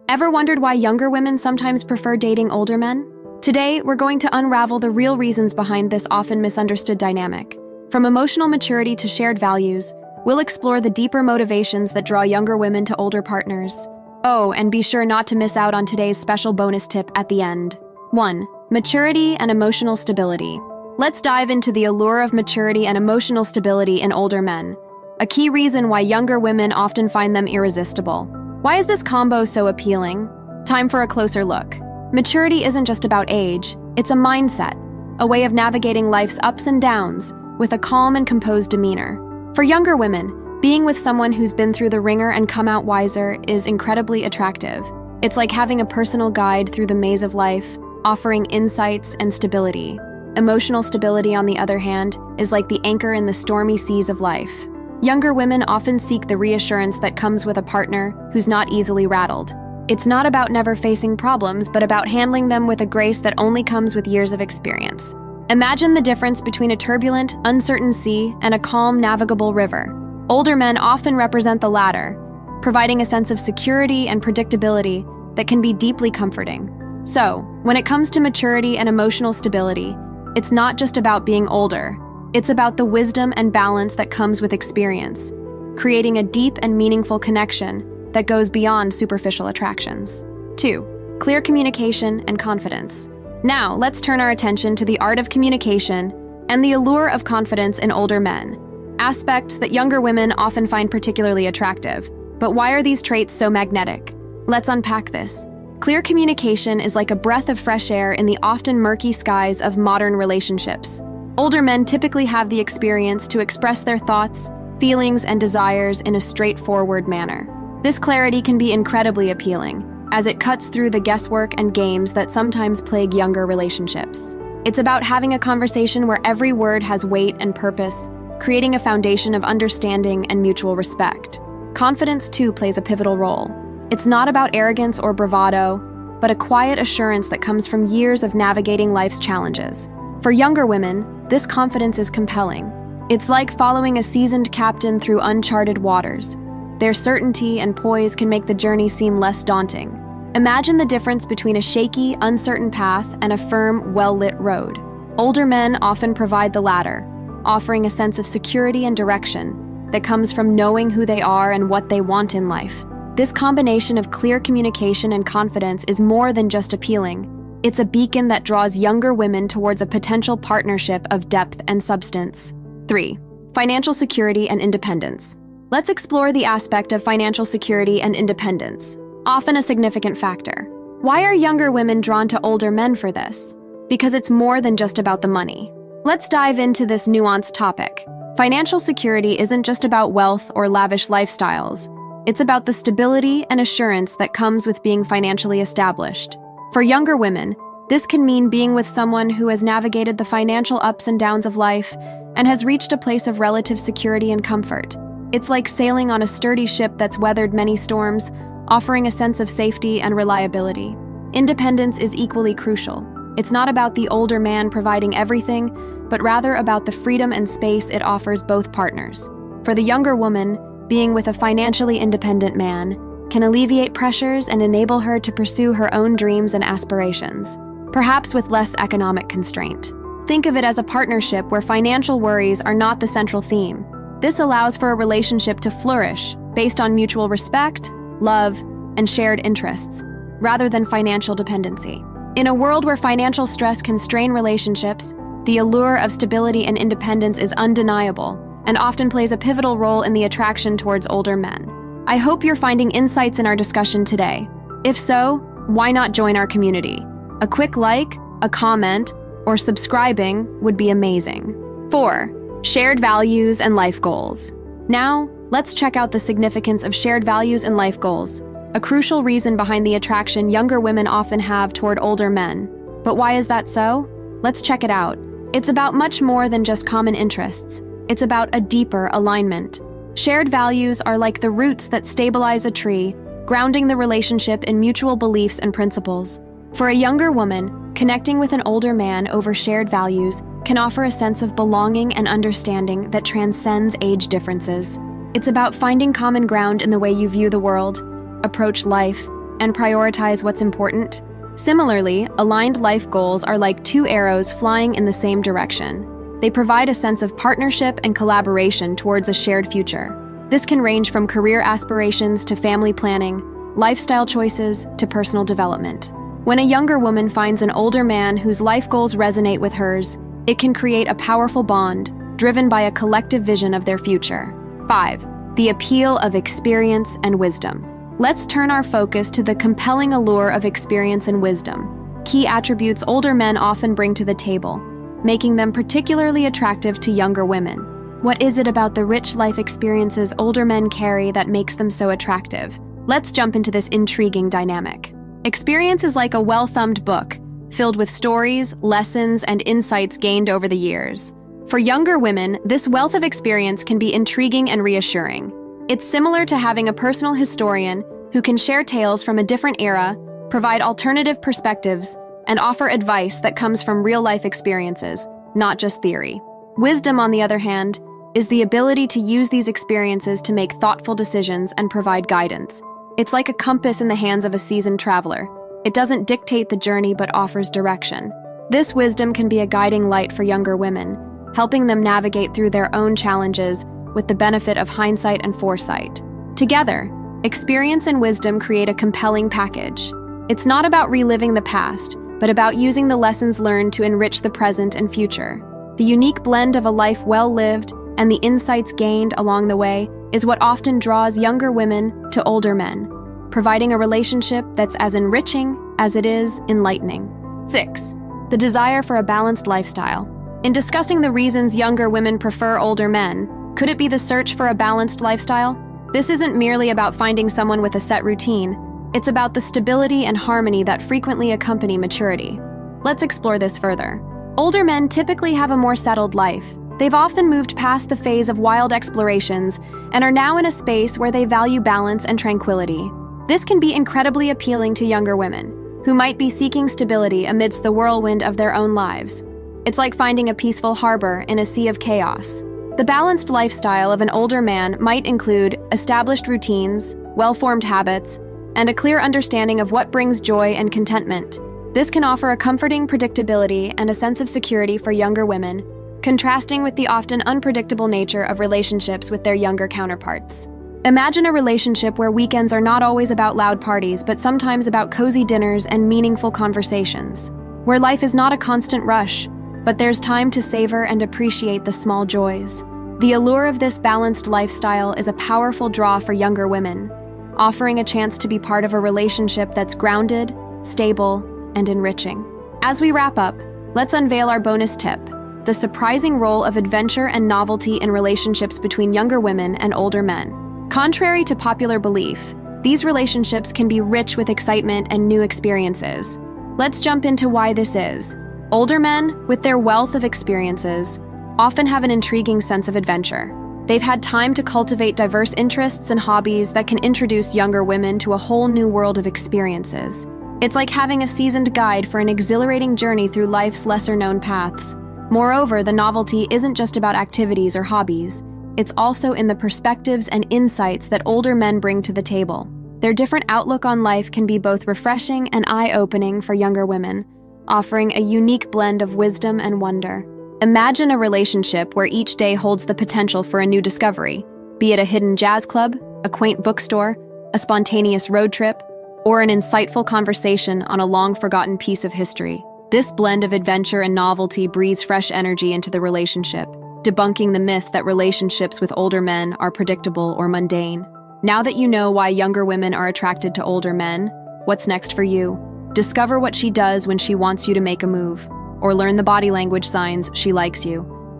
Ever wondered why younger women sometimes prefer dating older men? Today, we're going to unravel the real reasons behind this often misunderstood dynamic. From emotional maturity to shared values, we'll explore the deeper motivations that draw younger women to older partners. Oh, and be sure not to miss out on today's special bonus tip at the end. 1. Maturity and emotional stability. Let's dive into the allure of maturity and emotional stability in older men, a key reason why younger women often find them irresistible. Why is this combo so appealing? Time for a closer look. Maturity isn't just about age, it's a mindset, a way of navigating life's ups and downs with a calm and composed demeanor. For younger women, being with someone who's been through the ringer and come out wiser is incredibly attractive. It's like having a personal guide through the maze of life, offering insights and stability. Emotional stability, on the other hand, is like the anchor in the stormy seas of life. Younger women often seek the reassurance that comes with a partner who's not easily rattled. It's not about never facing problems, but about handling them with a grace that only comes with years of experience. Imagine the difference between a turbulent, uncertain sea and a calm, navigable river. Older men often represent the latter, providing a sense of security and predictability that can be deeply comforting. So, when it comes to maturity and emotional stability, it's not just about being older. It's about the wisdom and balance that comes with experience, creating a deep and meaningful connection that goes beyond superficial attractions. 2. Clear communication and confidence. Now, let's turn our attention to the art of communication and the allure of confidence in older men, aspects that younger women often find particularly attractive. But why are these traits so magnetic? Let's unpack this. Clear communication is like a breath of fresh air in the often murky skies of modern relationships. Older men typically have the experience to express their thoughts, feelings, and desires in a straightforward manner. This clarity can be incredibly appealing, as it cuts through the guesswork and games that sometimes plague younger relationships. It's about having a conversation where every word has weight and purpose, creating a foundation of understanding and mutual respect. Confidence, too, plays a pivotal role. It's not about arrogance or bravado, but a quiet assurance that comes from years of navigating life's challenges. For younger women, this confidence is compelling. It's like following a seasoned captain through uncharted waters. Their certainty and poise can make the journey seem less daunting. Imagine the difference between a shaky, uncertain path and a firm, well-lit road. Older men often provide the latter, offering a sense of security and direction that comes from knowing who they are and what they want in life. This combination of clear communication and confidence is more than just appealing. It's a beacon that draws younger women towards a potential partnership of depth and substance. 3. Financial security and independence. Let's explore the aspect of financial security and independence, often a significant factor. Why are younger women drawn to older men for this? Because it's more than just about the money. Let's dive into this nuanced topic. Financial security isn't just about wealth or lavish lifestyles. It's about the stability and assurance that comes with being financially established. For younger women, this can mean being with someone who has navigated the financial ups and downs of life and has reached a place of relative security and comfort. It's like sailing on a sturdy ship that's weathered many storms, offering a sense of safety and reliability. Independence is equally crucial. It's not about the older man providing everything, but rather about the freedom and space it offers both partners. For the younger woman, being with a financially independent man can alleviate pressures and enable her to pursue her own dreams and aspirations, perhaps with less economic constraint. Think of it as a partnership where financial worries are not the central theme. This allows for a relationship to flourish based on mutual respect, love, and shared interests, rather than financial dependency. In a world where financial stress can strain relationships, the allure of stability and independence is undeniable and often plays a pivotal role in the attraction towards older men. I hope you're finding insights in our discussion today. If so, why not join our community? A quick like, a comment, or subscribing would be amazing. 4. Shared values and life goals. Now, let's check out the significance of shared values and life goals, a crucial reason behind the attraction younger women often have toward older men. But why is that so? Let's check it out. It's about much more than just common interests. It's about a deeper alignment. Shared values are like the roots that stabilize a tree, grounding the relationship in mutual beliefs and principles. For a younger woman, connecting with an older man over shared values can offer a sense of belonging and understanding that transcends age differences. It's about finding common ground in the way you view the world, approach life, and prioritize what's important. Similarly, aligned life goals are like two arrows flying in the same direction. They provide a sense of partnership and collaboration towards a shared future. This can range from career aspirations to family planning, lifestyle choices to personal development. When a younger woman finds an older man whose life goals resonate with hers, it can create a powerful bond, driven by a collective vision of their future. 5. The appeal of experience and wisdom. Let's turn our focus to the compelling allure of experience and wisdom, key attributes older men often bring to the table, making them particularly attractive to younger women. What is it about the rich life experiences older men carry that makes them so attractive? Let's jump into this intriguing dynamic. Experience is like a well-thumbed book, filled with stories, lessons, and insights gained over the years. For younger women, this wealth of experience can be intriguing and reassuring. It's similar to having a personal historian who can share tales from a different era, provide alternative perspectives, and offer advice that comes from real-life experiences, not just theory. Wisdom, on the other hand, is the ability to use these experiences to make thoughtful decisions and provide guidance. It's like a compass in the hands of a seasoned traveler. It doesn't dictate the journey but offers direction. This wisdom can be a guiding light for younger women, helping them navigate through their own challenges with the benefit of hindsight and foresight. Together, experience and wisdom create a compelling package. It's not about reliving the past, but about using the lessons learned to enrich the present and future. The unique blend of a life well lived and the insights gained along the way is what often draws younger women to older men, providing a relationship that's as enriching as it is enlightening. 6. The desire for a balanced lifestyle. In discussing the reasons younger women prefer older men, could it be the search for a balanced lifestyle? This isn't merely about finding someone with a set routine. It's about the stability and harmony that frequently accompany maturity. Let's explore this further. Older men typically have a more settled life. They've often moved past the phase of wild explorations and are now in a space where they value balance and tranquility. This can be incredibly appealing to younger women, who might be seeking stability amidst the whirlwind of their own lives. It's like finding a peaceful harbor in a sea of chaos. The balanced lifestyle of an older man might include established routines, well-formed habits, and a clear understanding of what brings joy and contentment. This can offer a comforting predictability and a sense of security for younger women, contrasting with the often unpredictable nature of relationships with their younger counterparts. Imagine a relationship where weekends are not always about loud parties, but sometimes about cozy dinners and meaningful conversations, where life is not a constant rush, but there's time to savor and appreciate the small joys. The allure of this balanced lifestyle is a powerful draw for younger women, offering a chance to be part of a relationship that's grounded, stable, and enriching. As we wrap up, let's unveil our bonus tip: the surprising role of adventure and novelty in relationships between younger women and older men. Contrary to popular belief, these relationships can be rich with excitement and new experiences. Let's jump into why this is. Older men, with their wealth of experiences, often have an intriguing sense of adventure. They've had time to cultivate diverse interests and hobbies that can introduce younger women to a whole new world of experiences. It's like having a seasoned guide for an exhilarating journey through life's lesser-known paths. Moreover, the novelty isn't just about activities or hobbies. It's also in the perspectives and insights that older men bring to the table. Their different outlook on life can be both refreshing and eye-opening for younger women, offering a unique blend of wisdom and wonder. Imagine a relationship where each day holds the potential for a new discovery, be it a hidden jazz club, a quaint bookstore, a spontaneous road trip, or an insightful conversation on a long-forgotten piece of history. This blend of adventure and novelty breathes fresh energy into the relationship, debunking the myth that relationships with older men are predictable or mundane. Now that you know why younger women are attracted to older men, what's next for you? Discover what she does when she wants you to make a move, or learn the body language signs she likes you.